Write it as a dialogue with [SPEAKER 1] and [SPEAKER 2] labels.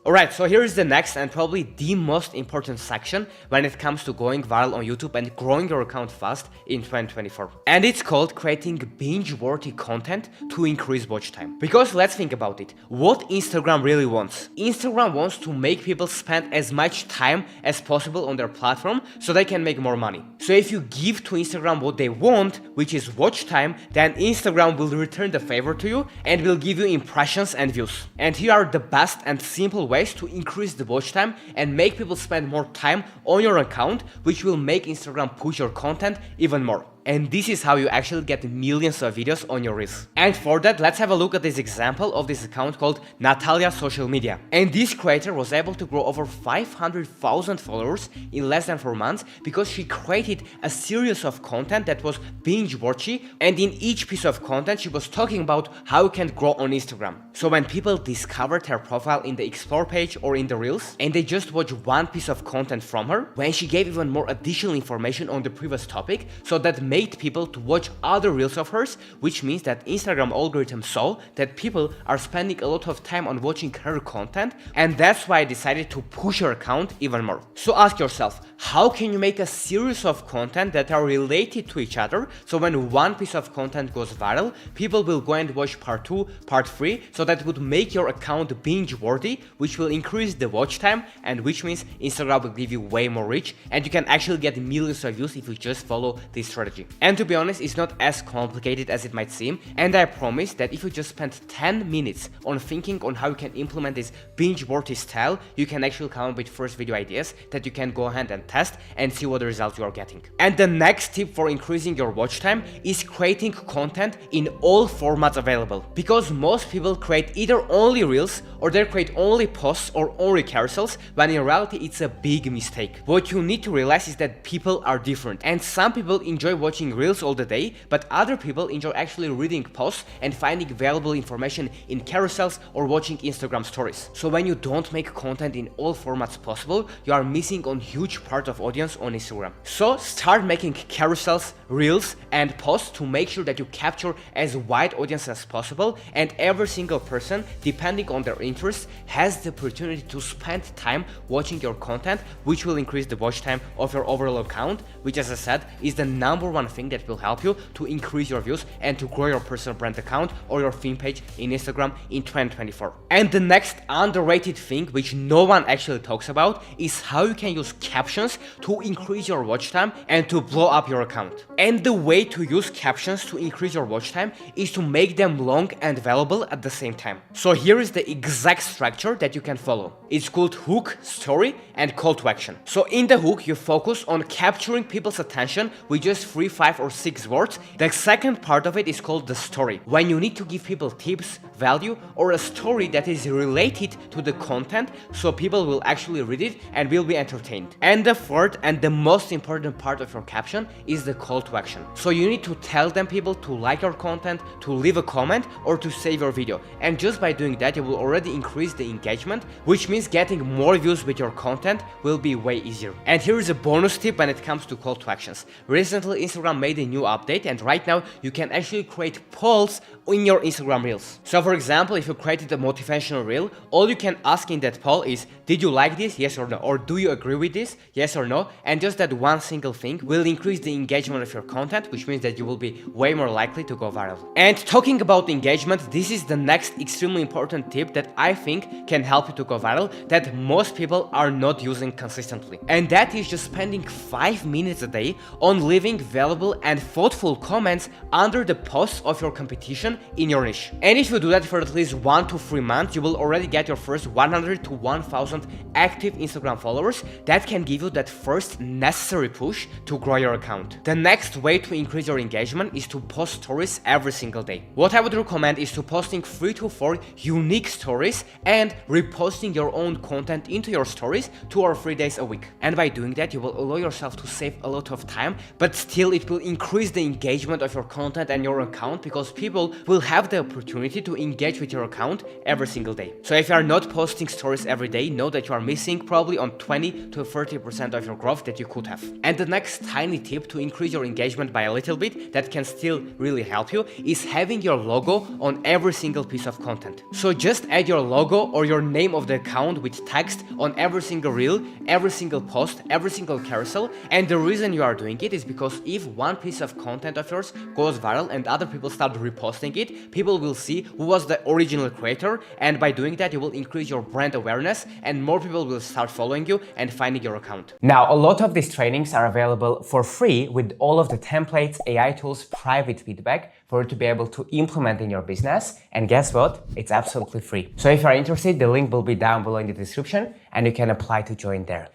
[SPEAKER 1] Alright, so here is the next and probably the most important section when it comes to going viral on YouTube and growing your account fast in 2024. And it's called creating binge-worthy content to increase watch time. Because let's think about it. What Instagram really wants? Instagram wants to make people spend as much time as possible on their platform so they can make more money. So if you give to Instagram what they want, which is watch time, then Instagram will return the favor to you and will give you impressions and views. And here are the best and simple ways to increase the watch time and make people spend more time on your account, which will make Instagram push your content even more. And this is how you actually get millions of videos on your Reels. And for that, let's have a look at this example of this account called Natalia Social Media. And this creator was able to grow over 500,000 followers in less than 4 months because she created a series of content that was binge-worthy, and in each piece of content she was talking about how you can grow on Instagram. So when people discovered her profile in the Explore page or in the Reels, and they just watch one piece of content from her, when she gave even more additional information on the previous topic, so that made people to watch other Reels of hers, which means that Instagram algorithm saw that people are spending a lot of time on watching her content, and that's why I decided to push her account even more. So ask yourself, how can you make a series of content that are related to each other, so when one piece of content goes viral, people will go and watch part 2, part 3, so that would make your account binge-worthy, which will increase the watch time, and which means Instagram will give you way more reach, and you can actually get millions of views if you just follow this strategy. And to be honest, it's not as complicated as it might seem, and I promise that if you just spend 10 minutes on thinking on how you can implement this binge-worthy style, you can actually come up with first video ideas that you can go ahead and test and see what the results you are getting. And the next tip for increasing your watch time is creating content in all formats available. Because most people create either only Reels or they create only posts or only carousels, when in reality it's a big mistake. What you need to realize is that people are different, and some people enjoy watching Reels all the day, but other people enjoy actually reading posts and finding valuable information in carousels or watching Instagram stories. So when you don't make content in all formats possible, you are missing on huge part of audience on Instagram. So start making carousels, Reels and posts to make sure that you capture as wide audience as possible, and every single person, depending on their interests, has the opportunity to spend time watching your content, which will increase the watch time of your overall account, which, as I said, is the number one thing that will help you to increase your views and to grow your personal brand account or your theme page in Instagram in 2024. And the next underrated thing, which no one actually talks about, is how you can use captions to increase your watch time and to blow up your account. And the way to use captions to increase your watch time is to make them long and valuable at the same time. So here is the exact structure that you can follow. It's called hook, story, and call to action. So in the hook, you focus on capturing people's attention with just 3, 5 or 6 words. The second part of it is called the story, when you need to give people tips, value, or a story that is related to the content, so people will actually read it and will be entertained. And the third and the most important part of your caption is the call to action. So you need to tell them people to like your content, to leave a comment, or to save your video. And just by doing that, you will already increase the engagement, which means getting more views with your content will be way easier. And here is a bonus tip when it comes to call to actions. Recently, Instagram made a new update, and right now you can actually create polls in your Instagram Reels. So for example, if you created a motivational reel, all you can ask in that poll is, did you like this? Yes or no? Or do you agree with this? Yes or no? And just that one single thing will increase the engagement of your content, which means that you will be way more likely to go viral. And talking about engagement, this is the next extremely important tip that I think can help you to go viral, that most people are not using consistently. And that is just spending 5 minutes a day on leaving valuable and thoughtful comments under the posts of your competition in your niche. And if you do that for at least 1 to 3 months, you will already get your first 100 to 1000 active Instagram followers that can give you that first necessary push to grow your account. The next way to increase your engagement is to post stories every single day. What I would recommend is to posting 3 to 4 unique stories and reposting your own content into your stories 2 or 3 days a week. And by doing that, you will allow yourself to save a lot of time, but still Actually, it will increase the engagement of your content and your account because people will have the opportunity to engage with your account every single day. So if you are not posting stories every day, know that you are missing probably on 20 to 30% of your growth that you could have. And the next tiny tip to increase your engagement by a little bit that can still really help you is having your logo on every single piece of content. So just add your logo or your name of the account with text on every single reel, every single post, every single carousel. And the reason you are doing it is because if one piece of content of yours goes viral and other people start reposting it, people will see who was the original creator, and by doing that you will increase your brand awareness and more people will start following you and finding your account. Now, a lot of these trainings are available for free with all of the templates, AI tools, private feedback for you to be able to implement in your business. And guess what? It's absolutely free. So if you are interested, the link will be down below in the description and you can apply to join there.